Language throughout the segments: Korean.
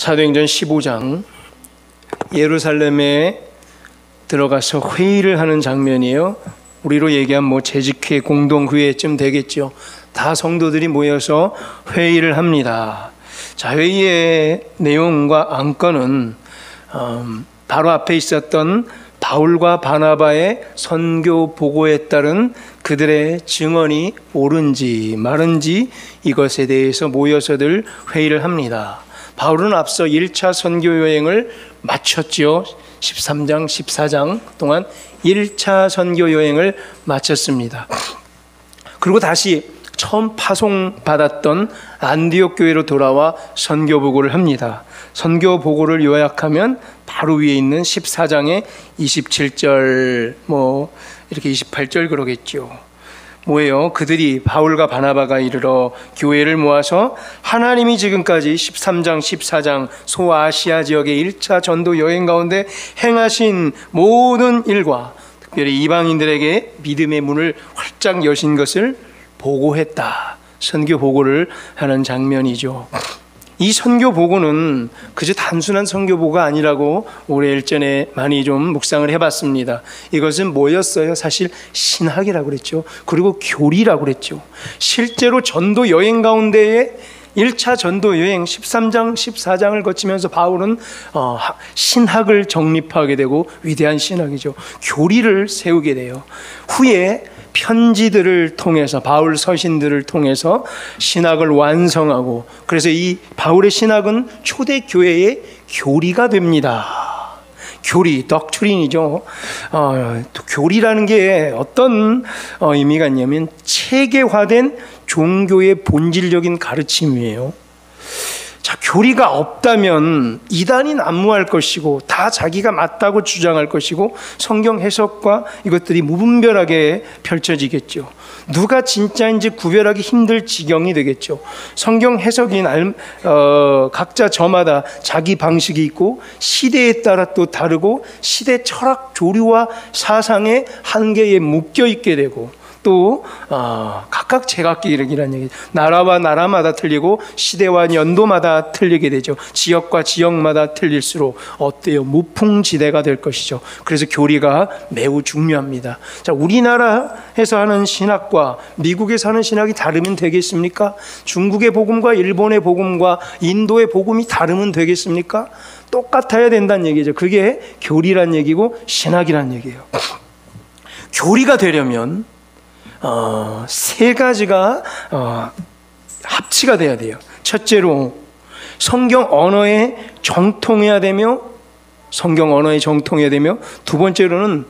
사도행전 15장 예루살렘에 들어가서 회의를 하는 장면이에요. 우리로 얘기하면 재직회, 공동회의쯤 되겠죠. 다 성도들이 모여서 회의를 합니다. 자, 회의의 내용과 안건은 바로 앞에 있었던 바울과 바나바의 선교 보고에 따른 그들의 증언이 옳은지 마른지 이것에 대해서 모여서들 회의를 합니다. 바울은 앞서 1차 선교 여행을 마쳤죠. 13장, 14장 동안 1차 선교 여행을 마쳤습니다. 그리고 다시 처음 파송받았던 안디옥 교회로 돌아와 선교 보고를 합니다. 선교 보고를 요약하면 바로 위에 있는 14장의 27절 이렇게 28절 그러겠죠. 뭐예요? 그들이 바울과 바나바가 이르러 교회를 모아서 하나님이 지금까지 13장 14장 소아시아 지역의 1차 전도 여행 가운데 행하신 모든 일과 특별히 이방인들에게 믿음의 문을 활짝 여신 것을 보고했다. 선교 보고를 하는 장면이죠. 이 선교 보고는 그저 단순한 선교 보고가 아니라고 올해 일전에 많이 좀 묵상을 해봤습니다. 이것은 뭐였어요? 사실 신학이라고 그랬죠. 그리고 교리라고 그랬죠. 실제로 전도 여행 가운데에 1차 전도 여행 13장 14장을 거치면서 바울은 신학을 정립하게 되고 위대한 신학이죠. 교리를 세우게 돼요. 후에 편지들을 통해서 바울 서신들을 통해서 신학을 완성하고, 그래서 이 바울의 신학은 초대교회의 교리가 됩니다. 교리, 덕트린이죠. 교리라는 게 어떤 의미가 있냐면 체계화된 종교의 본질적인 가르침이에요. 자, 교리가 없다면 이단이 난무할 것이고 다 자기가 맞다고 주장할 것이고 성경 해석과 이것들이 무분별하게 펼쳐지겠죠. 누가 진짜인지 구별하기 힘들 지경이 되겠죠. 성경 해석인 각자 저마다 자기 방식이 있고 시대에 따라 또 다르고 시대 철학 조류와 사상의 한계에 묶여 있게 되고 또 각각 제각기이라는 얘기. 나라와 나라마다 틀리고 시대와 연도마다 틀리게 되죠. 지역과 지역마다 틀릴수록 어때요? 무풍지대가 될 것이죠. 그래서 교리가 매우 중요합니다. 자, 우리나라에서 하는 신학과 미국에서 하는 신학이 다르면 되겠습니까? 중국의 복음과 일본의 복음과 인도의 복음이 다르면 되겠습니까? 똑같아야 된다는 얘기죠. 그게 교리란 얘기고 신학이란 얘기예요. 교리가 되려면 세 가지가 합치가 돼야 돼요. 첫째로 성경 언어에 정통해야 되며 두 번째로는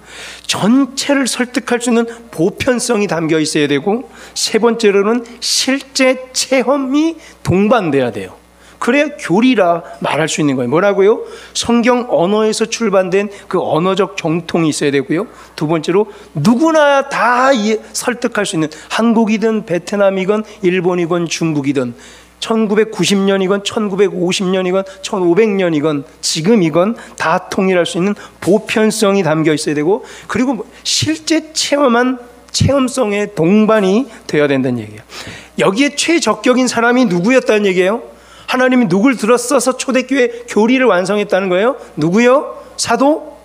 전체를 설득할 수 있는 보편성이 담겨 있어야 되고, 세 번째로는 실제 체험이 동반돼야 돼요. 그래야 교리라 말할 수 있는 거예요. 뭐라고요? 성경 언어에서 출발된 그 언어적 정통이 있어야 되고요. 두 번째로 누구나 다 설득할 수 있는, 한국이든 베트남이건 일본이건 중국이든 1990년이건 1950년이건 1500년이건 지금이건 다 통일할 수 있는 보편성이 담겨 있어야 되고, 그리고 실제 체험성의 동반이 되어야 된다는 얘기예요. 여기에 최적격인 사람이 누구였다는 얘기예요? 하나님이 누굴 들어서서 초대교회 교리를 완성했다는 거예요? 누구요? 사도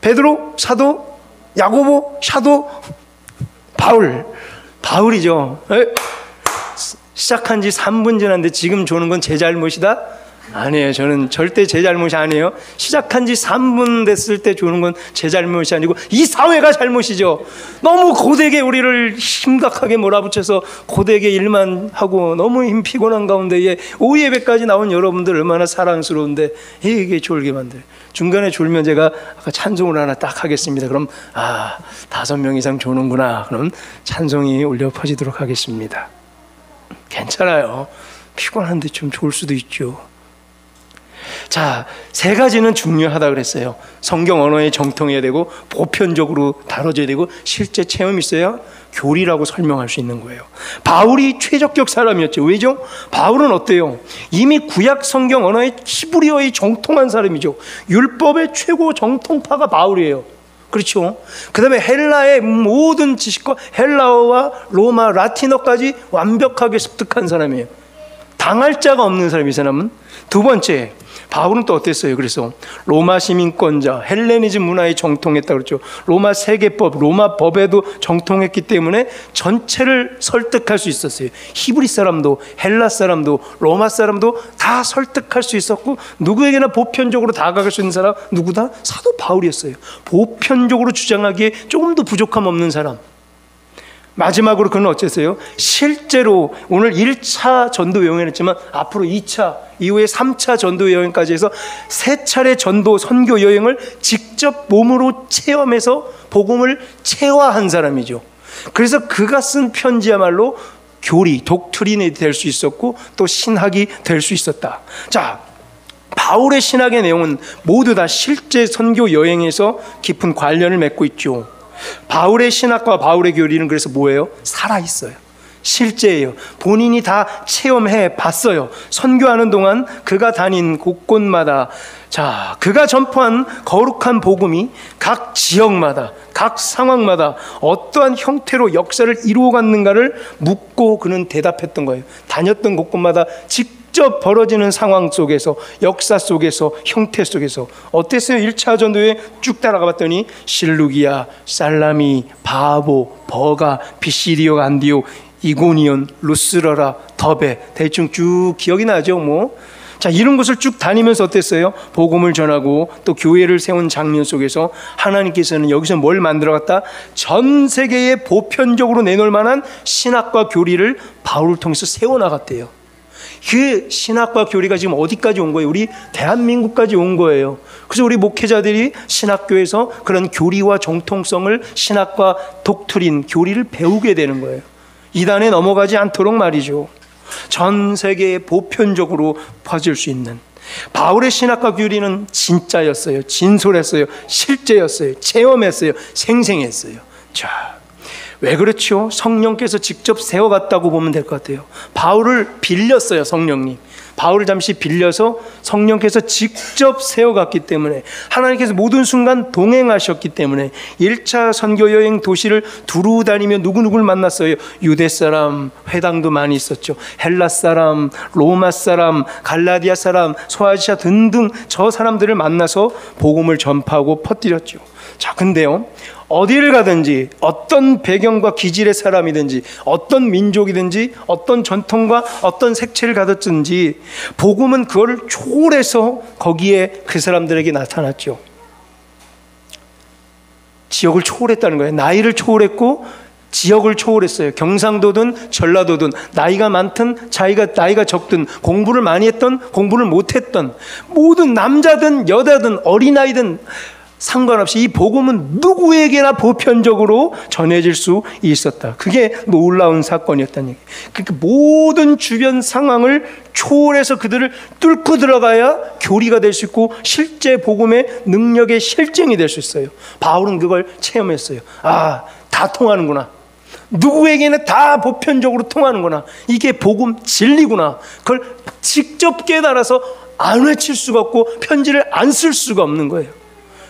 베드로, 사도 야고보, 사도 바울이죠. 시작한 지 3분 지났는데 지금 조는 건 제 잘못이다? 아니에요. 저는 절대 제 잘못이 아니에요. 시작한 지 3분 됐을 때 조는 건 제 잘못이 아니고 이 사회가 잘못이죠. 너무 고되게 우리를 심각하게 몰아붙여서 고되게 일만 하고 너무 힘 피곤한 가운데에 오후 예배까지 나온 여러분들 얼마나 사랑스러운데 이게 졸게 만들어요. 중간에 졸면 제가 아까 찬송을 하나 딱 하겠습니다. 그럼 5명 이상 조는구나. 그럼 찬송이 울려 퍼지도록 하겠습니다. 괜찮아요. 피곤한데 좀 졸 수도 있죠. 자, 세 가지는 중요하다 그랬어요. 성경 언어에 정통해야 되고 보편적으로 다뤄져야 되고 실제 체험이 있어야 교리라고 설명할 수 있는 거예요. 바울이 최적격 사람이었죠. 왜죠? 바울은 어때요? 이미 구약 성경 언어의 히브리어에 정통한 사람이죠. 율법의 최고 정통파가 바울이에요. 그렇죠? 그 다음에 헬라의 모든 지식과 헬라어와 로마 라틴어까지 완벽하게 습득한 사람이에요. 당할 자가 없는 사람이 이 사람은. 두 번째, 바울은 또 어땠어요? 그래서 로마 시민권자, 헬레니즘 문화에 정통했다 그랬죠. 로마 세계법, 로마 법에도 정통했기 때문에 전체를 설득할 수 있었어요. 히브리 사람도, 헬라 사람도, 로마 사람도 다 설득할 수 있었고, 누구에게나 보편적으로 다가갈 수 있는 사람 누구다? 사도 바울이었어요. 보편적으로 주장하기에 조금 도 부족함 없는 사람. 마지막으로 그는 어쨌어요? 실제로 오늘 1차 전도 여행을 했지만 앞으로 2차, 이후에 3차 전도 여행까지 해서 3차례 전도 선교 여행을 직접 몸으로 체험해서 복음을 체화한 사람이죠. 그래서 그가 쓴 편지야말로 교리, 독트린이 될 수 있었고 또 신학이 될 수 있었다. 자, 바울의 신학의 내용은 모두 다 실제 선교 여행에서 깊은 관련을 맺고 있죠. 바울의 신학과 바울의 교리는 그래서 뭐예요? 살아있어요. 실제예요. 본인이 다 체험해 봤어요. 선교하는 동안 그가 다닌 곳곳마다, 자, 그가 전파한 거룩한 복음이 각 지역마다, 각 상황마다 어떠한 형태로 역사를 이루어갔는가를 묻고 그는 대답했던 거예요. 다녔던 곳곳마다 직접 벌어지는 상황 속에서, 역사 속에서, 형태 속에서. 어땠어요? 1차 전도에 쭉 따라가 봤더니 실루기아, 살라미, 바보, 버가, 비시디오, 안디오, 이고니온, 루스러라, 더베, 대충 쭉 기억이 나죠 뭐. 자, 이런 곳을 쭉 다니면서 어땠어요? 복음을 전하고 또 교회를 세운 장면 속에서 하나님께서는 여기서 뭘 만들어갔다? 전 세계에 보편적으로 내놓을 만한 신학과 교리를 바울을 통해서 세워나갔대요. 그 신학과 교리가 지금 어디까지 온 거예요? 우리 대한민국까지 온 거예요. 그래서 우리 목회자들이 신학교에서 그런 교리와 정통성을, 신학과 독트린, 교리를 배우게 되는 거예요. 이단에 넘어가지 않도록 말이죠. 전 세계에 보편적으로 퍼질 수 있는 바울의 신학과 교리는 진짜였어요. 진솔했어요. 실제였어요. 체험했어요. 생생했어요. 자, 왜 그렇죠? 성령께서 직접 세워갔다고 보면 될 것 같아요. 바울을 빌렸어요. 성령님 바울을 잠시 빌려서 성령께서 직접 세워갔기 때문에, 하나님께서 모든 순간 동행하셨기 때문에 1차 선교여행 도시를 두루 다니며 누구누구를 만났어요. 유대 사람, 회당도 많이 있었죠. 헬라 사람, 로마 사람, 갈라디아 사람, 소아시아 등등 저 사람들을 만나서 복음을 전파하고 퍼뜨렸죠. 자, 근데요, 어디를 가든지 어떤 배경과 기질의 사람이든지 어떤 민족이든지 어떤 전통과 어떤 색채를 가졌든지 복음은 그거를 초월해서 거기에 그 사람들에게 나타났죠. 지역을 초월했다는 거예요. 나이를 초월했고 지역을 초월했어요. 경상도든 전라도든, 나이가 많든 나이가 적든, 공부를 많이 했던 공부를 못했던, 모든 남자든 여자든 어린아이든 상관없이 이 복음은 누구에게나 보편적으로 전해질 수 있었다. 그게 놀라운 사건이었다는 얘기예요. 그러니까 모든 주변 상황을 초월해서 그들을 뚫고 들어가야 교리가 될 수 있고 실제 복음의 능력의 실증이 될 수 있어요. 바울은 그걸 체험했어요. 아, 다 통하는구나. 누구에게는 다 보편적으로 통하는구나. 이게 복음 진리구나. 그걸 직접 깨달아서 안 외칠 수가 없고 편지를 안 쓸 수가 없는 거예요.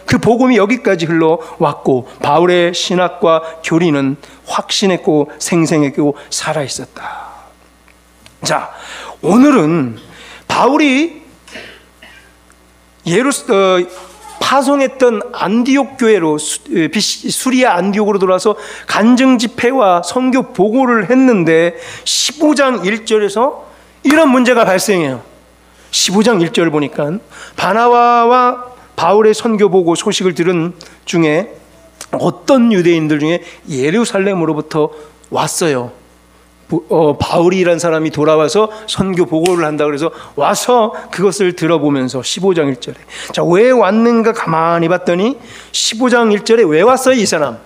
그 복음이 여기까지 흘러왔고 바울의 신학과 교리는 확신했고 생생했고 살아있었다. 자, 오늘은 바울이 파송했던 안디옥 교회로, 수리아 안디옥으로 돌아와서 간증 집회와 선교 보고를 했는데 15장 1절에서 이런 문제가 발생해요. 15장 1절 보니까 바나바와 바울의 선교 보고 소식을 들은 중에 어떤 유대인들 중에 예루살렘으로부터 왔어요. 바울이란 사람이 돌아와서 선교 보고를 한다 그래서 와서 그것을 들어보면서 15장 1절에, 자, 왜 왔는가 가만히 봤더니 15장 1절에 왜 왔어요 이 사람?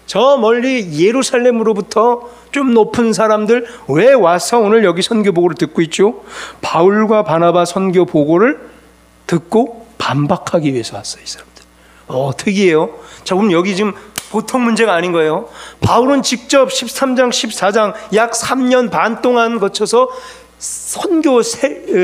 저 멀리 예루살렘으로부터 좀 높은 사람들 왜 와서 오늘 여기 선교 보고를 듣고 있죠? 바울과 바나바 선교 보고를 듣고 반박하기 위해서 왔어요 이 사람들. 특이해요. 자, 그럼 여기 지금 보통 문제가 아닌 거예요. 바울은 직접 13장 14장 약 3년 반 동안 거쳐서 선교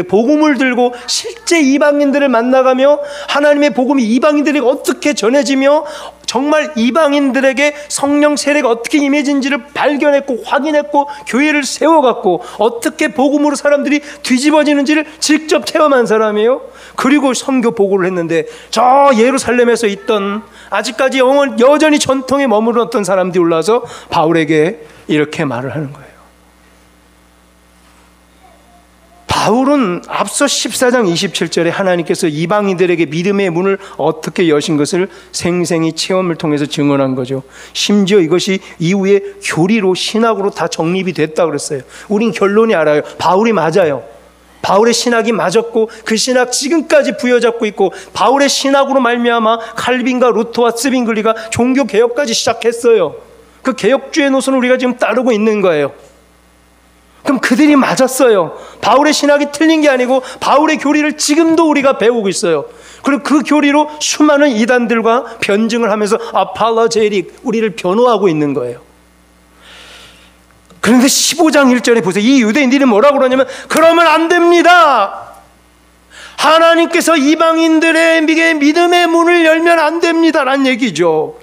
복음을 들고 실제 이방인들을 만나가며 하나님의 복음이 이방인들에게 어떻게 전해지며 정말 이방인들에게 성령 세례가 어떻게 임해진지를 발견했고 확인했고 교회를 세워갔고 어떻게 복음으로 사람들이 뒤집어지는지를 직접 체험한 사람이에요. 그리고 선교 보고를 했는데 저 예루살렘에서 있던 아직까지 여전히 전통에 머물렀던 사람들이 올라와서 바울에게 이렇게 말을 하는 거예요. 바울은 앞서 14장 27절에 하나님께서 이방인들에게 믿음의 문을 어떻게 여신 것을 생생히 체험을 통해서 증언한 거죠. 심지어 이것이 이후에 교리로 신학으로 다 정립이 됐다고 그랬어요. 우린 결론이 알아요. 바울이 맞아요. 바울의 신학이 맞았고 그 신학 지금까지 부여잡고 있고 바울의 신학으로 말미암아 칼빈과 루터와 스빙글리가 종교 개혁까지 시작했어요. 그 개혁주의 노선을 우리가 지금 따르고 있는 거예요. 그럼 그들이 맞았어요. 바울의 신학이 틀린 게 아니고 바울의 교리를 지금도 우리가 배우고 있어요. 그리고 그 교리로 수많은 이단들과 변증을 하면서 아팔로제틱 우리를 변호하고 있는 거예요. 그런데 15장 1절에 보세요. 이 유대인들이 뭐라고 그러냐면 그러면 안 됩니다. 하나님께서 이방인들에게 믿음의 문을 열면 안 됩니다라는 얘기죠.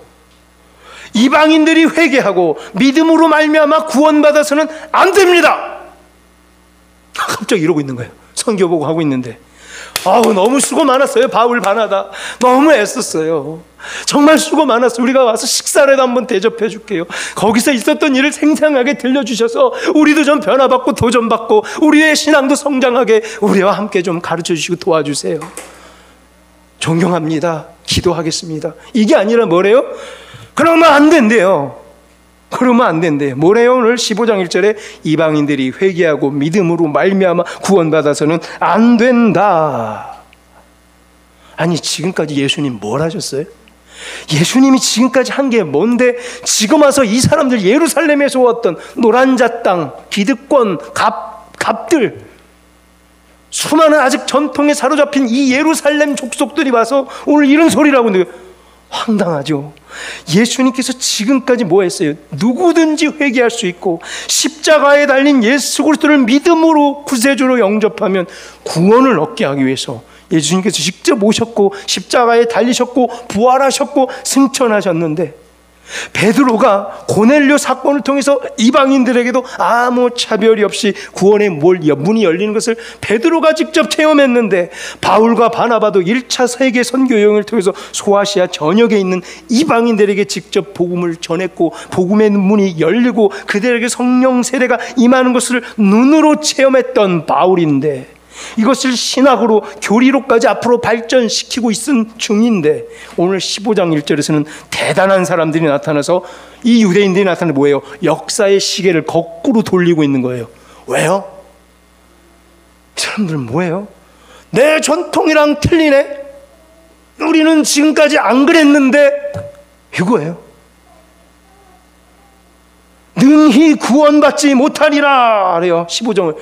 이방인들이 회개하고 믿음으로 말미암아 구원받아서는 안 됩니다. 갑자기 이러고 있는 거예요. 선교 보고 하고 있는데 너무 수고 많았어요. 바울 반하다 너무 애썼어요. 정말 수고 많았어요. 우리가 와서 식사라도 한번 대접해 줄게요. 거기서 있었던 일을 생생하게 들려주셔서 우리도 좀 변화받고 도전받고 우리의 신앙도 성장하게 우리와 함께 좀 가르쳐 주시고 도와주세요. 존경합니다. 기도하겠습니다. 이게 아니라 뭐래요? 그러면 안 된대요. 그러면 안 된대요. 뭐래요? 오늘 15장 1절에 이방인들이 회개하고 믿음으로 말미암아 구원받아서는 안 된다. 아니 지금까지 예수님 뭘 하셨어요? 예수님이 지금까지 한 게 뭔데 지금 와서 이 사람들 예루살렘에서 왔던 노란자 땅, 기득권, 갑들 수많은 아직 전통에 사로잡힌 이 예루살렘 족속들이 와서 오늘 이런 소리를 하고 있는 거예요. 황당하죠. 예수님께서 지금까지 뭐 했어요? 누구든지 회개할 수 있고 십자가에 달린 예수 그리스도를 믿음으로 구세주로 영접하면 구원을 얻게 하기 위해서 예수님께서 직접 오셨고 십자가에 달리셨고 부활하셨고 승천하셨는데 베드로가 고넬료 사건을 통해서 이방인들에게도 아무 차별이 없이 구원의 문이 열리는 것을 베드로가 직접 체험했는데 바울과 바나바도 1차 세계 선교 여행을 통해서 소아시아 전역에 있는 이방인들에게 직접 복음을 전했고 복음의 문이 열리고 그들에게 성령 세례가 임하는 것을 눈으로 체험했던 바울인데 이것을 신학으로 교리로까지 앞으로 발전시키고 있은 중인데 오늘 15장 1절에서는 대단한 사람들이 나타나서 이 유대인들이 나타나는 뭐예요? 역사의 시계를 거꾸로 돌리고 있는 거예요. 왜요? 이 사람들은 뭐예요? 내 전통이랑 틀리네? 우리는 지금까지 안 그랬는데 이거예요. 능히 구원받지 못하리라 그래요. 15장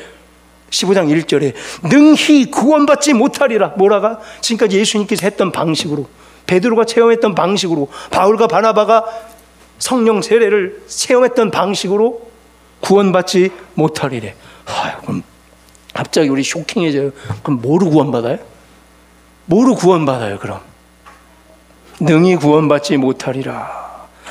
1절에 능히 구원받지 못하리라. 뭐라가? 지금까지 예수님께서 했던 방식으로 베드로가 체험했던 방식으로 바울과 바나바가 성령 세례를 체험했던 방식으로 구원받지 못하리래. 그럼 갑자기 우리 쇼킹해져요. 그럼 뭐로 구원받아요? 뭐로 구원받아요? 그럼 능히 구원받지 못하리라.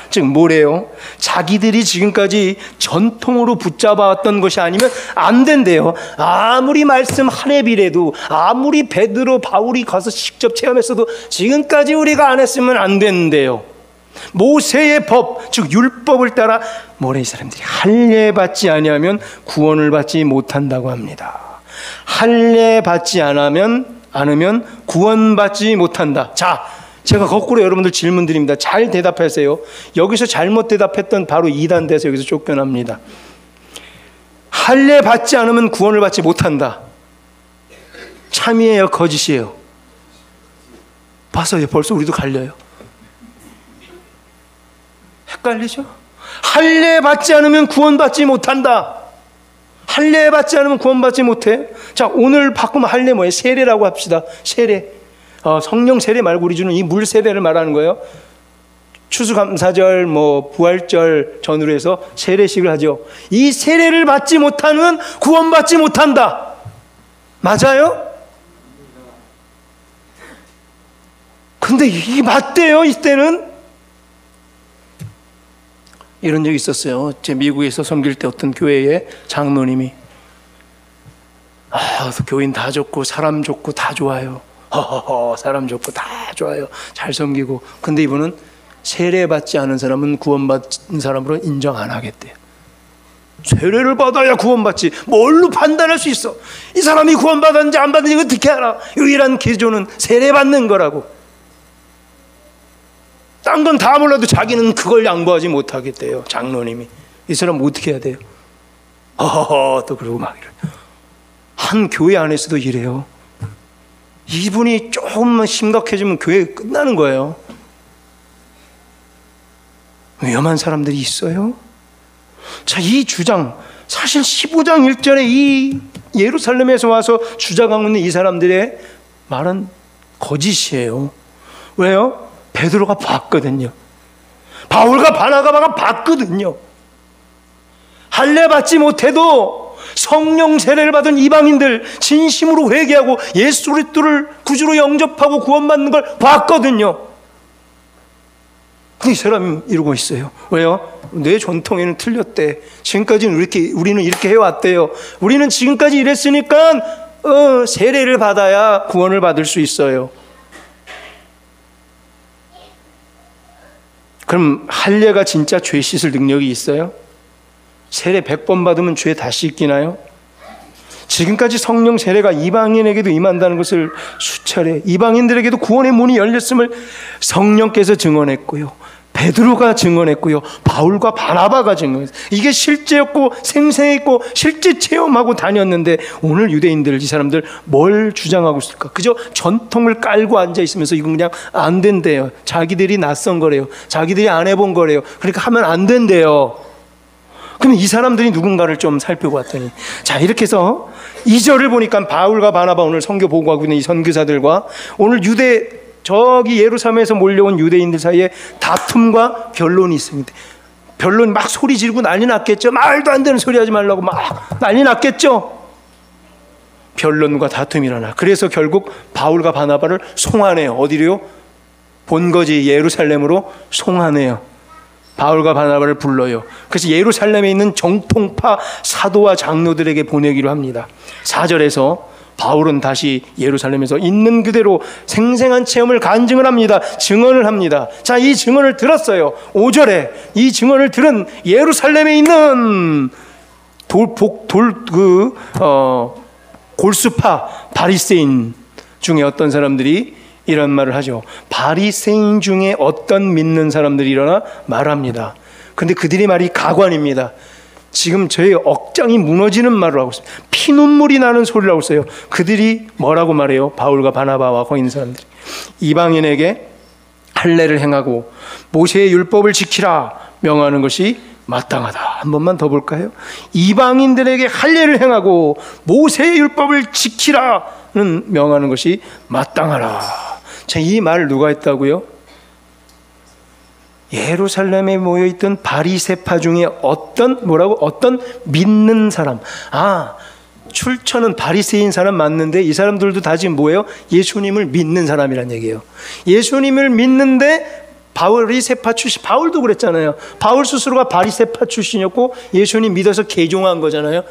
즉 뭐래요? 자기들이 지금까지 전통으로 붙잡아왔던 것이 아니면 안 된대요. 아무리 말씀 한 앱이라도 아무리 베드로 바울이 가서 직접 체험했어도 지금까지 우리가 안 했으면 안 된대요. 모세의 법, 즉 율법을 따라 뭐래? 이 사람들이 할례 받지 아니하면 구원을 받지 못한다고 합니다. 할례 받지 않으면 구원받지 못한다. 자, 제가 거꾸로 여러분들 질문 드립니다. 잘 대답하세요. 여기서 잘못 대답했던 바로 이단돼서 여기서 쫓겨납니다. 할례 받지 않으면 구원을 받지 못한다. 참이에요, 거짓이에요? 봤어요. 벌써 우리도 갈려요. 헷갈리죠? 할례 받지 않으면 구원받지 못한다. 할례 받지 않으면 구원받지 못해. 자, 오늘 바꾸면 할례 뭐예요? 세례라고 합시다. 세례. 성령 세례 말고 우리 주는 이 물 세례를 말하는 거예요. 추수감사절, 부활절 전후로 해서 세례식을 하죠. 이 세례를 받지 못하는 구원받지 못한다. 맞아요? 근데 이게 맞대요. 이때는 이런 적이 있었어요. 제 미국에서 섬길 때 어떤 교회의 장로님이 교인 다 좋고 사람 좋고 다 좋아요. 사람 좋고 다 좋아요. 잘 섬기고. 근데 이분은 세례받지 않은 사람은 구원받은 사람으로 인정 안 하겠대요. 세례를 받아야 구원받지. 뭘로 판단할 수 있어? 이 사람이 구원받았는지 안 받았는지 어떻게 알아? 유일한 기준은 세례받는 거라고. 딴 건 다 몰라도 자기는 그걸 양보하지 못하겠대요. 장로님이. 이 사람 어떻게 해야 돼요? 또 그러고 막 이래요. 한 교회 안에서도 이래요. 이분이 조금만 심각해지면 교회 끝나는 거예요. 위험한 사람들이 있어요. 자, 이 주장, 사실 15장 1절에 이 예루살렘에서 와서 주장하고 있는 이 사람들의 말은 거짓이에요. 왜요? 베드로가 봤거든요. 바울과 바나바가 봤거든요. 할례 받지 못해도 성령 세례를 받은 이방인들 진심으로 회개하고 예수 그리스도를 구주로 영접하고 구원받는 걸 봤거든요. 근데 이 사람이 이러고 있어요. 왜요? 내 전통에는 틀렸대. 지금까지는 우리는 이렇게 해왔대요. 우리는 지금까지 이랬으니까 세례를 받아야 구원을 받을 수 있어요. 그럼 할례가 진짜 죄 씻을 능력이 있어요? 세례 100번 받으면 죄 다 씻기나요? 지금까지 성령 세례가 이방인에게도 임한다는 것을 수차례, 이방인들에게도 구원의 문이 열렸음을 성령께서 증언했고요, 베드로가 증언했고요, 바울과 바나바가 증언했어요. 이게 실제였고 생생했고 실제 체험하고 다녔는데 오늘 유대인들, 이 사람들 뭘 주장하고 있을까? 그저 전통을 깔고 앉아 있으면서 이건 그냥 안 된대요. 자기들이 낯선 거래요. 자기들이 안 해본 거래요. 그러니까 하면 안 된대요. 그럼 이 사람들이 누군가를 좀 살펴봤더니, 자, 이렇게 해서 2절을 보니까 바울과 바나바, 오늘 선교 보고하고 있는 이 선교사들과 오늘 저기 예루살렘에서 몰려온 유대인들 사이에 다툼과 변론이 있습니다. 변론 막 소리 지르고 난리 났겠죠. 말도 안 되는 소리 하지 말라고 막 난리 났겠죠. 변론과 다툼이 일어나. 그래서 결국 바울과 바나바를 송환해요. 어디로요? 본거지 예루살렘으로 송환해요. 바울과 바나바를 불러요. 그래서 예루살렘에 있는 정통파 사도와 장로들에게 보내기로 합니다. 4절에서 바울은 다시 예루살렘에서 있는 그대로 생생한 체험을 간증을 합니다. 증언을 합니다. 자, 이 증언을 들었어요. 5절에 이 증언을 들은 예루살렘에 있는 골수파 바리새인 중에 어떤 사람들이 이런 말을 하죠. 바리새인 중에 어떤 믿는 사람들이 일어나 말합니다. 그런데 그들의 말이 가관입니다. 지금 저의 억장이 무너지는 말을 하고 있습니다. 피눈물이 나는 소리를 하고 있어요. 그들이 뭐라고 말해요? 바울과 바나바와 거기 있는 사람들이 이방인에게 할례를 행하고 모세의 율법을 지키라 명하는 것이 마땅하다. 한 번만 더 볼까요? 이방인들에게 할례를 행하고 모세의 율법을 지키라는 명하는 것이 마땅하라. 자, 이 말을 누가 했다고요? 예루살렘에 모여있던 바리새파 중에 어떤 믿는 사람. 출처는 바리새인 사람 맞는데 이 사람들도 다 지금 뭐예요? 예수님을 믿는 사람이란 얘기예요. 예수님을 믿는데 바리새파 출신, 바울도 그랬잖아요. 바울 스스로가 바리새파 출신이었고 예수님 믿어서 개종한 거잖아요.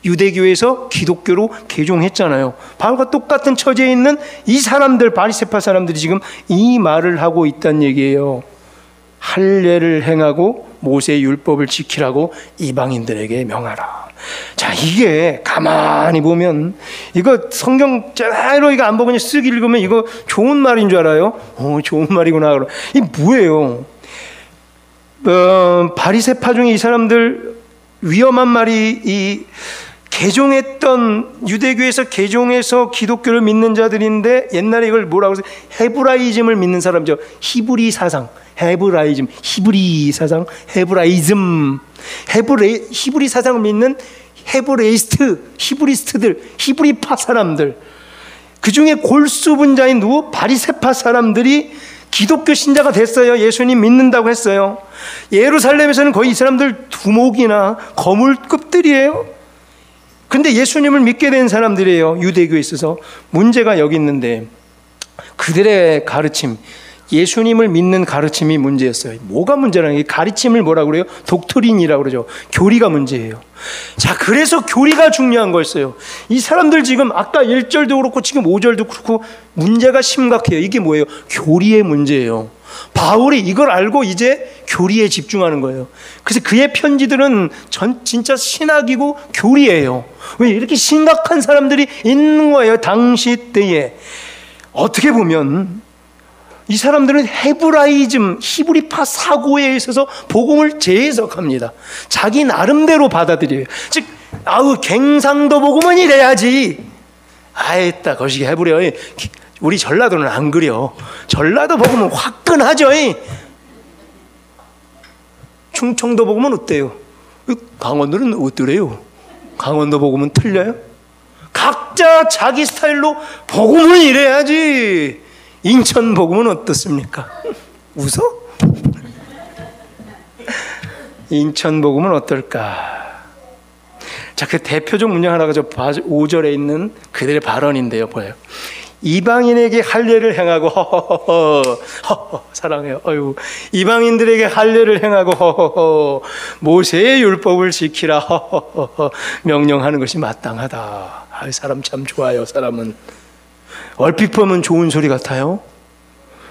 유대교에서 기독교로 개종했잖아요. 바울과 똑같은 처지에 있는 이 사람들, 바리새파 사람들이 지금 이 말을 하고 있다는 얘기예요. 할례를 행하고 모세의 율법을 지키라고 이방인들에게 명하라. 자, 이게 가만히 보면 이거 성경 짜로 이거 안 보고 그냥 쓱 읽으면 이거 좋은 말인 줄 알아요. 좋은 말이구나. 이게 뭐예요? 바리새파 중에 이 사람들 위험한 말이, 이 개종했던 유대교에서 개종해서 기독교를 믿는 자들인데 사람들인데 옛날에 이걸 뭐라고 해서 헤브라이즘을 믿는 사람이죠. 히브리 사상, 헤브라이즘, 히브리 사상, 헤브라이즘, 히브리 사상을 믿는 헤브레이스트, 히브리스트들, 히브리파 사람들, 그 중에 골수 분자인 누구? 바리새파 사람들이 기독교 신자가 됐어요. 예수님 믿는다고 했어요. 예루살렘에서는 거의 이 사람들 두목이나 거물급들이에요. 근데 예수님을 믿게 된 사람들이에요. 유대교에 있어서. 문제가 여기 있는데 그들의 가르침, 예수님을 믿는 가르침이 문제였어요. 뭐가 문제라는 게, 가르침을 뭐라고 그래요? 독트린이라고 그러죠. 교리가 문제예요. 자, 그래서 교리가 중요한 거였어요. 이 사람들 지금 아까 1절도 그렇고 지금 5절도 그렇고 문제가 심각해요. 이게 뭐예요? 교리의 문제예요. 바울이 이걸 알고 이제 교리에 집중하는 거예요. 그래서 그의 편지들은 진짜 신학이고 교리예요. 왜 이렇게 심각한 사람들이 있는 거예요? 당시 때에. 어떻게 보면 이 사람들은 헤브라이즘, 히브리파 사고에 있어서 복음을 재해석합니다. 자기 나름대로 받아들여요. 즉, 갱상도 복음은 이래야지. 아했다, 거시기 해버려. 우리 전라도는 안 그려. 전라도 복음은 화끈하죠. 충청도 복음은 어때요? 강원도는 어떠래요? 강원도 복음은 틀려요? 각자 자기 스타일로 복음은 이래야지. 인천 복음은 어떻습니까? 웃어? 인천 복음은 어떨까? 자, 그 대표적 문장 하나가 저 5절에 있는 그들의 발언인데요. 보여요. 이방인에게 할례를 행하고 허허허 사랑해요. 어유, 이방인들에게 할례를 행하고 허허허 모세의 율법을 지키라 허허허 명령하는 것이 마땅하다. 사람 참 좋아요. 사람은 얼핏 보면 좋은 소리 같아요.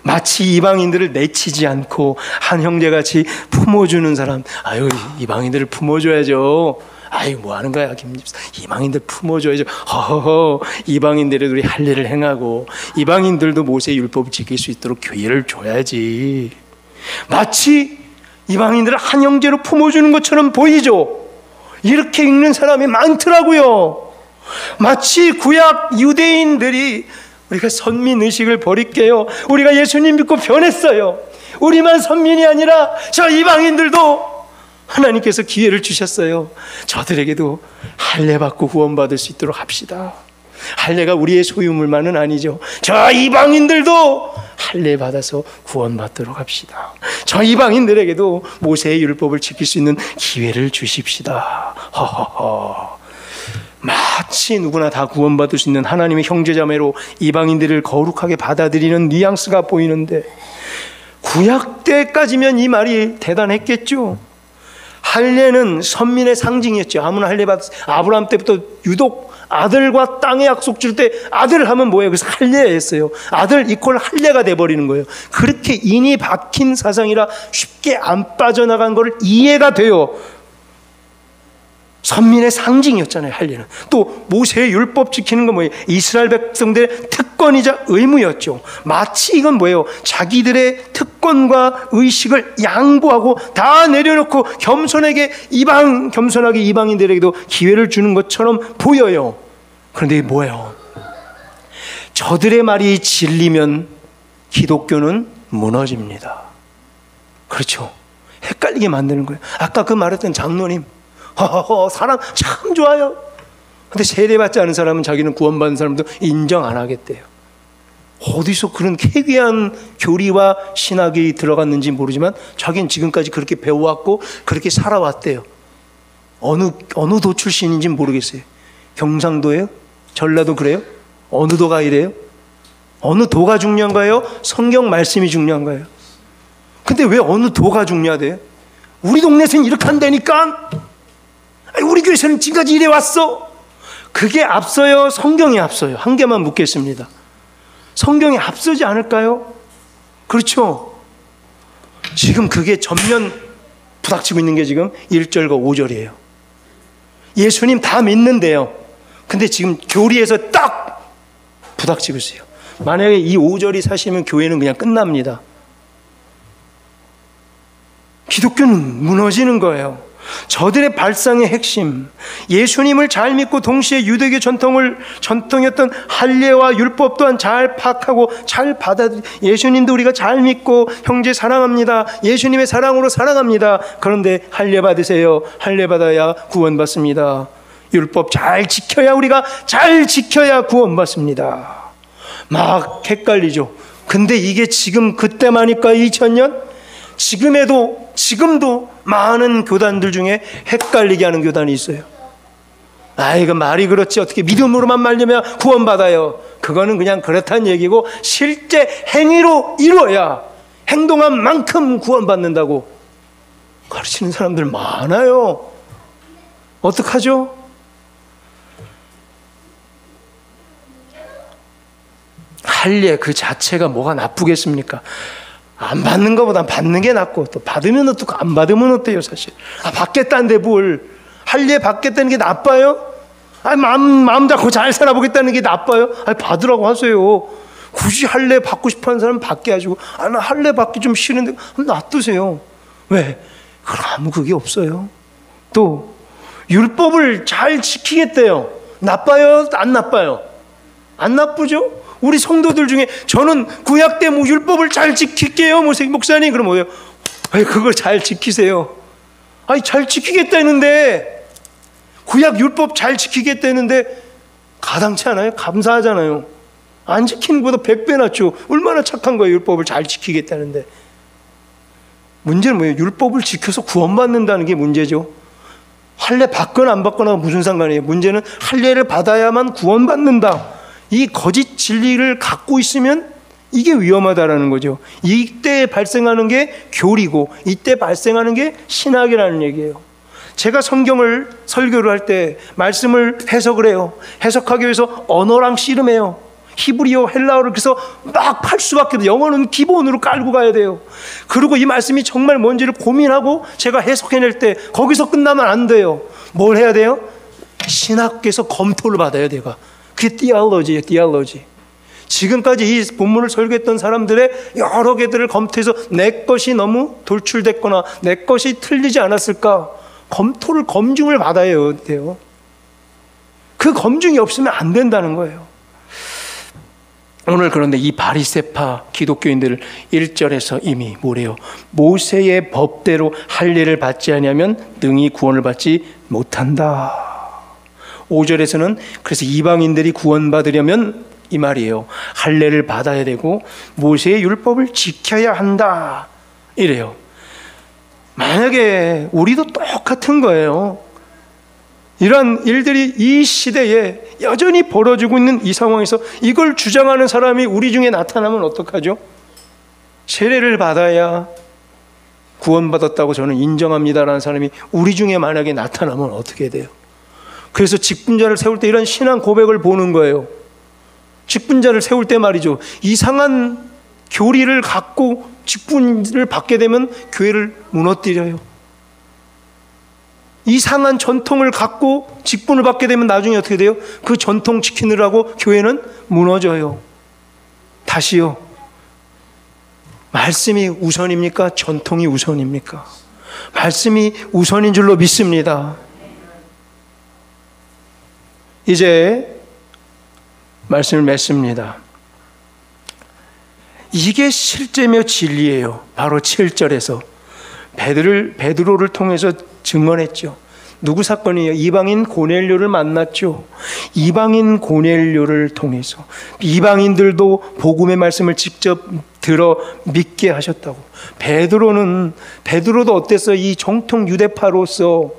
마치 이방인들을 내치지 않고 한 형제같이 품어주는 사람. 아유, 이방인들을 품어줘야죠. 아유, 뭐 하는 거야, 김집사. 이방인들 품어줘야죠. 허허허, 이방인들에도 우리 할례를 행하고 이방인들도 모세의 율법을 지킬 수 있도록 기회를 줘야지. 마치 이방인들을 한 형제로 품어주는 것처럼 보이죠. 이렇게 읽는 사람이 많더라고요. 마치 구약 유대인들이 우리가 선민의식을 버릴게요. 우리가 예수님 믿고 변했어요. 우리만 선민이 아니라 저 이방인들도 하나님께서 기회를 주셨어요. 저들에게도 할례 받고 구원받을 수 있도록 합시다. 할례가 우리의 소유물만은 아니죠. 저 이방인들도 할례 받아서 구원받도록 합시다. 저 이방인들에게도 모세의 율법을 지킬 수 있는 기회를 주십시다. 허허허. 마치 누구나 다 구원받을 수 있는 하나님의 형제자매로 이방인들을 거룩하게 받아들이는 뉘앙스가 보이는데, 구약 때까지면 이 말이 대단했겠죠. 할례는 선민의 상징이었죠. 아무나 할례 받았어요. 아브라함 때부터 유독 아들과 땅의 약속 줄 때 아들 하면 뭐예요? 그래서 할례했어요. 아들 이퀄 할례가 돼버리는 거예요. 그렇게 인이 박힌 사상이라 쉽게 안 빠져나간 걸 이해가 돼요. 선민의 상징이었잖아요, 할례는. 또 모세의 율법 지키는 건 뭐예요? 이스라엘 백성들의 특권이자 의무였죠. 마치 이건 뭐예요? 자기들의 특권과 의식을 양보하고 다 내려놓고 겸손하게 이방인들에게도 기회를 주는 것처럼 보여요. 그런데 이게 뭐예요? 저들의 말이 진리면 기독교는 무너집니다. 그렇죠. 헷갈리게 만드는 거예요. 아까 그 말했던 장로님, 허허허, 사람 참 좋아요. 근데 세례받지 않은 사람은 자기는 구원받은 사람도 인정 안 하겠대요. 어디서 그런 희귀한 교리와 신학이 들어갔는지 모르지만 자기는 지금까지 그렇게 배워왔고 그렇게 살아왔대요. 어느 도 출신인지 모르겠어요. 경상도예요? 전라도 그래요? 어느 도가 이래요? 어느 도가 중요한 거예요? 성경 말씀이 중요한 거예요. 근데 왜 어느 도가 중요하대요? 우리 동네에서는 이렇게 한다니까. 우리 교회에서는 지금까지 이래 왔어. 그게 앞서요? 성경이 앞서요? 한 개만 묻겠습니다. 성경이 앞서지 않을까요? 그렇죠? 지금 그게 전면 부닥치고 있는 게 지금 1절과 5절이에요. 예수님 다 믿는데요. 근데 지금 교리에서 딱 부닥치고 있어요. 만약에 이 5절이 사실이면 교회는 그냥 끝납니다. 기독교는 무너지는 거예요. 저들의 발상의 핵심, 예수님을 잘 믿고 동시에 유대교 전통이었던 할례와 율법 또한 잘 파악하고 잘 받아들이, 예수님도 우리가 잘 믿고 형제 사랑합니다. 예수님의 사랑으로 사랑합니다. 그런데 할례 받으세요. 할례 받아야 구원받습니다. 율법 잘 지켜야, 우리가 잘 지켜야 구원받습니다. 막 헷갈리죠. 근데 이게 지금 그때만일까? 2000년? 지금도 많은 교단들 중에 헷갈리게 하는 교단이 있어요. 이거 말이 그렇지, 어떻게 믿음으로만 말리면 구원받아요. 그거는 그냥 그렇다는 얘기고, 실제 행위로 이루어야 행동한 만큼 구원받는다고 가르치는 사람들 많아요. 어떡하죠? 할례 그 자체가 뭐가 나쁘겠습니까? 안 받는 것보다 받는 게 낫고, 또 받으면 어떻고 안 받으면 어때요 사실. 받겠다는데 뭘, 할례 받겠다는 게 나빠요? 마음 잡고 잘 살아보겠다는 게 나빠요? 받으라고 하세요. 굳이 할례 받고 싶어하는 사람은 받게 하시고, 나 할례 받기 좀 싫은데 놔두세요. 왜? 그럼 그게 없어요. 또 율법을 잘 지키겠대요. 나빠요? 안 나빠요? 안 나쁘죠? 우리 성도들 중에 저는 구약 때 율법을 잘 지킬게요. 목사님, 그럼 뭐예요? 그걸 잘 지키세요. 잘 지키겠다는데, 구약 율법 잘 지키겠다는데 가당치 않아요? 감사하잖아요. 안 지키는 것보다 100배 낫죠. 얼마나 착한 거예요, 율법을 잘 지키겠다는데. 문제는 뭐예요? 율법을 지켜서 구원받는다는 게 문제죠. 할례 받거나 안 받거나 무슨 상관이에요? 문제는 할례를 받아야만 구원받는다, 이 거짓 진리를 갖고 있으면 이게 위험하다라는 거죠. 이때 발생하는 게 교리고, 이때 발생하는 게 신학이라는 얘기예요. 제가 성경을 설교를 할 때 말씀을 해석을 해요. 해석하기 위해서 언어랑 씨름해요. 히브리어, 헬라어를 그래서 막 팔 수밖에 없어요. 영어는 기본으로 깔고 가야 돼요. 그리고 이 말씀이 정말 뭔지를 고민하고 제가 해석해낼 때 거기서 끝나면 안 돼요. 뭘 해야 돼요? 신학계에서 검토를 받아야 돼요. 그게 theology예요, theology. 지금까지 이 본문을 설교했던 사람들의 여러 개들을 검토해서 내 것이 너무 돌출됐거나 내 것이 틀리지 않았을까, 검증을 받아야 돼요. 그 검증이 없으면 안 된다는 거예요. 오늘 그런데 이 바리새파 기독교인들을 1절에서 이미 뭐래요? 모세의 법대로 할례를 받지 아니하면 능히 구원을 받지 못한다. 5절에서는 그래서 이방인들이 구원받으려면 이 말이에요. 할례를 받아야 되고 모세의 율법을 지켜야 한다, 이래요. 만약에 우리도 똑같은 거예요. 이런 일들이 이 시대에 여전히 벌어지고 있는 이 상황에서 이걸 주장하는 사람이 우리 중에 나타나면 어떡하죠? 세례를 받아야 구원받았다고 저는 인정합니다라는 사람이 우리 중에 만약에 나타나면 어떻게 돼요? 그래서 직분자를 세울 때 이런 신앙 고백을 보는 거예요. 직분자를 세울 때 말이죠, 이상한 교리를 갖고 직분을 받게 되면 교회를 무너뜨려요. 이상한 전통을 갖고 직분을 받게 되면 나중에 어떻게 돼요? 그 전통 지키느라고 교회는 무너져요. 다시요, 말씀이 우선입니까? 전통이 우선입니까? 말씀이 우선인 줄로 믿습니다. 이제 말씀을 맺습니다. 이게 실제며 진리예요. 바로 7절에서 베드로를 통해서 증언했죠. 누구 사건이에요? 이방인 고넬료를 만났죠. 이방인 고넬료를 통해서 이방인들도 복음의 말씀을 직접 들어 믿게 하셨다고. 베드로도 어땠어요? 이 정통 유대파로서,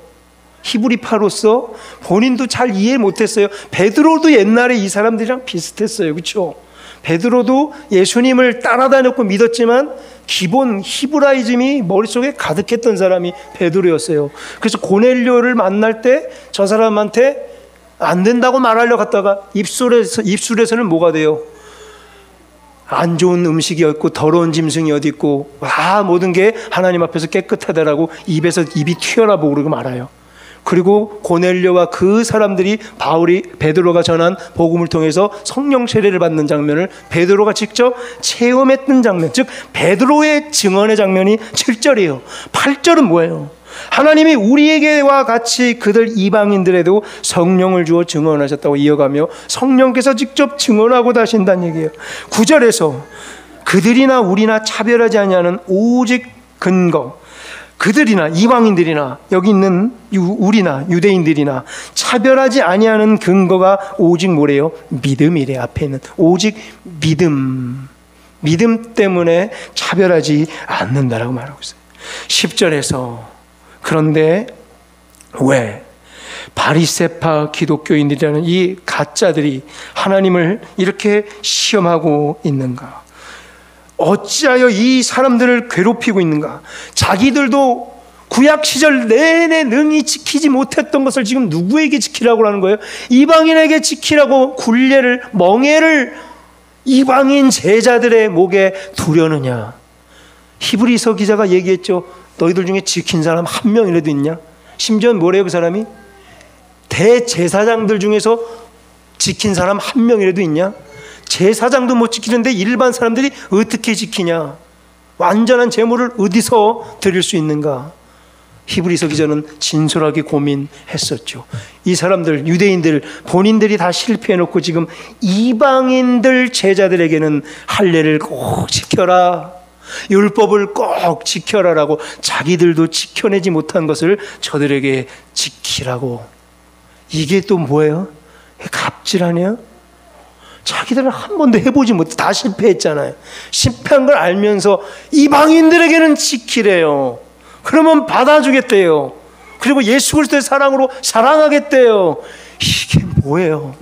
히브리파로서 본인도 잘 이해 못했어요. 베드로도 옛날에 이 사람들이랑 비슷했어요. 그렇죠? 베드로도 예수님을 따라다녔고 믿었지만 기본 히브라이즘이 머릿속에 가득했던 사람이 베드로였어요. 그래서 고넬료를 만날 때 저 사람한테 안 된다고 말하려고 갔다가 입술에서는 뭐가 돼요? 안 좋은 음식이 없고 더러운 짐승이 어디 있고 모든 게 하나님 앞에서 깨끗하다라고 입에서 입이 튀어나오고 그러고 말아요. 그리고 고넬료와 그 사람들이 베드로가 전한 복음을 통해서 성령 세례를 받는 장면을 베드로가 직접 체험했던 장면, 즉 베드로의 증언의 장면이 7절이에요. 8절은 뭐예요? 하나님이 우리에게와 같이 그들 이방인들에도 성령을 주어 증언하셨다고 이어가며 성령께서 직접 증언하고 다신다는 얘기예요. 9절에서 그들이나 우리나 차별하지 아니하는 오직 근거, 그들이나 이방인들이나 여기 있는 우리나 유대인들이나 차별하지 아니하는 근거가 오직 뭐래요? 믿음이래. 앞에 있는 오직 믿음. 믿음 때문에 차별하지 않는다라고 말하고 있어요. 10절에서 그런데 왜 바리새파 기독교인들이라는 이 가짜들이 하나님을 이렇게 시험하고 있는가? 어찌하여 이 사람들을 괴롭히고 있는가? 자기들도 구약 시절 내내 능히 지키지 못했던 것을 지금 누구에게 지키라고 하는 거예요? 이방인에게 지키라고 굴례를, 멍에를 이방인 제자들의 목에 두려느냐? 히브리서 기자가 얘기했죠. 너희들 중에 지킨 사람 한 명이라도 있냐? 심지어 뭐래요 그 사람이? 대제사장들 중에서 지킨 사람 한 명이라도 있냐? 제사장도 못 지키는데 일반 사람들이 어떻게 지키냐? 완전한 제물을 어디서 드릴 수 있는가? 히브리서 기자는 진솔하게 고민했었죠. 이 사람들, 유대인들 본인들이 다 실패해놓고 지금 이방인들 제자들에게는 할례를 꼭 지켜라, 율법을 꼭 지켜라라고 자기들도 지켜내지 못한 것을 저들에게 지키라고. 이게 또 뭐예요? 갑질 아니야? 자기들은 한 번도 해보지 못해 다 실패했잖아요. 실패한 걸 알면서 이방인들에게는 지키래요. 그러면 받아주겠대요. 그리고 예수 그리스도의 사랑으로 사랑하겠대요. 이게 뭐예요?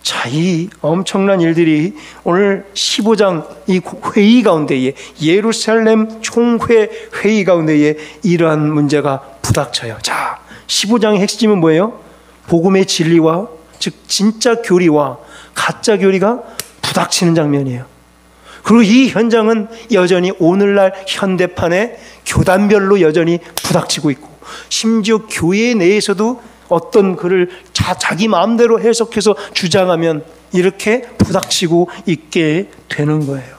자, 이 엄청난 일들이 오늘 15장 이 회의 가운데에, 예루살렘 총회 회의 가운데에 이러한 문제가 부닥쳐요. 자, 15장의 핵심은 뭐예요? 복음의 진리와, 즉 진짜 교리와 가짜 교리가 부닥치는 장면이에요. 그리고 이 현장은 여전히 오늘날 현대판의 교단별로 여전히 부닥치고 있고, 심지어 교회 내에서도 어떤 글을 자기 마음대로 해석해서 주장하면 이렇게 부닥치고 있게 되는 거예요.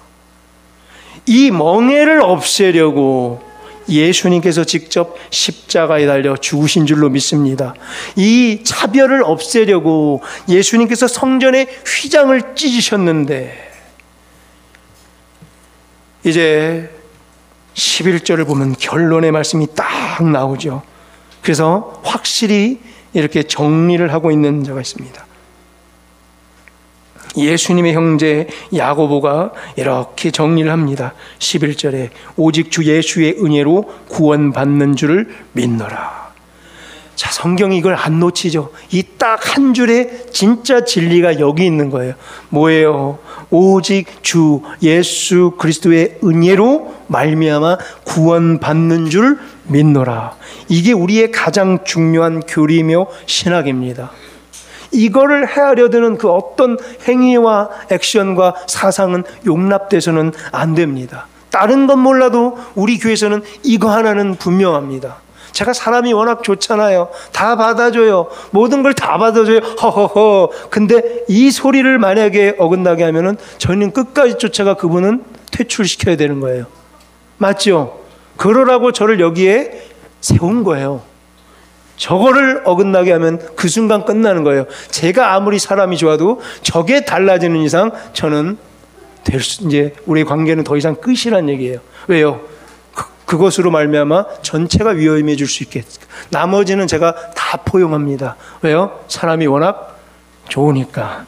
이 멍에를 없애려고 예수님께서 직접 십자가에 달려 죽으신 줄로 믿습니다. 이 차별을 없애려고 예수님께서 성전의 휘장을 찢으셨는데, 이제 11절을 보면 결론의 말씀이 딱 나오죠. 그래서 확실히 이렇게 정리를 하고 있는 자가 있습니다. 예수님의 형제 야고보가 이렇게 정리를 합니다. 11절에 오직 주 예수의 은혜로 구원받는 줄을 믿노라. 자, 성경이 이걸 안 놓치죠. 이 딱 한 줄에 진짜 진리가 여기 있는 거예요. 뭐예요? 오직 주 예수 그리스도의 은혜로 말미암아 구원받는 줄 믿노라. 이게 우리의 가장 중요한 교리며 신학입니다. 이거를 헤아려 드는 그 어떤 행위와 액션과 사상은 용납돼서는 안 됩니다. 다른 건 몰라도 우리 교회에서는 이거 하나는 분명합니다. 제가 사람이 워낙 좋잖아요. 다 받아줘요. 모든 걸 다 받아줘요. 허허허. 근데 이 소리를 만약에 어긋나게 하면은 저희는 끝까지 쫓아가 그분은 퇴출시켜야 되는 거예요. 맞죠? 그러라고 저를 여기에 세운 거예요. 저거를 어긋나게 하면 그 순간 끝나는 거예요. 제가 아무리 사람이 좋아도 저게 달라지는 이상 저는 이제 우리 관계는 더 이상 끝이란 얘기예요. 왜요? 그것으로 말미암아 전체가 위험해질 수 있게. 나머지는 제가 다 포용합니다. 왜요? 사람이 워낙 좋으니까.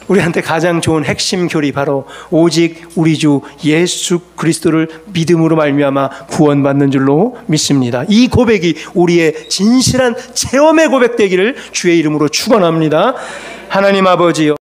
우리한테 가장 좋은 핵심 교리, 바로 오직 우리 주 예수 그리스도를 믿음으로 말미암아 구원받는 줄로 믿습니다. 이 고백이 우리의 진실한 체험의 고백되기를 주의 이름으로 축원합니다. 하나님 아버지,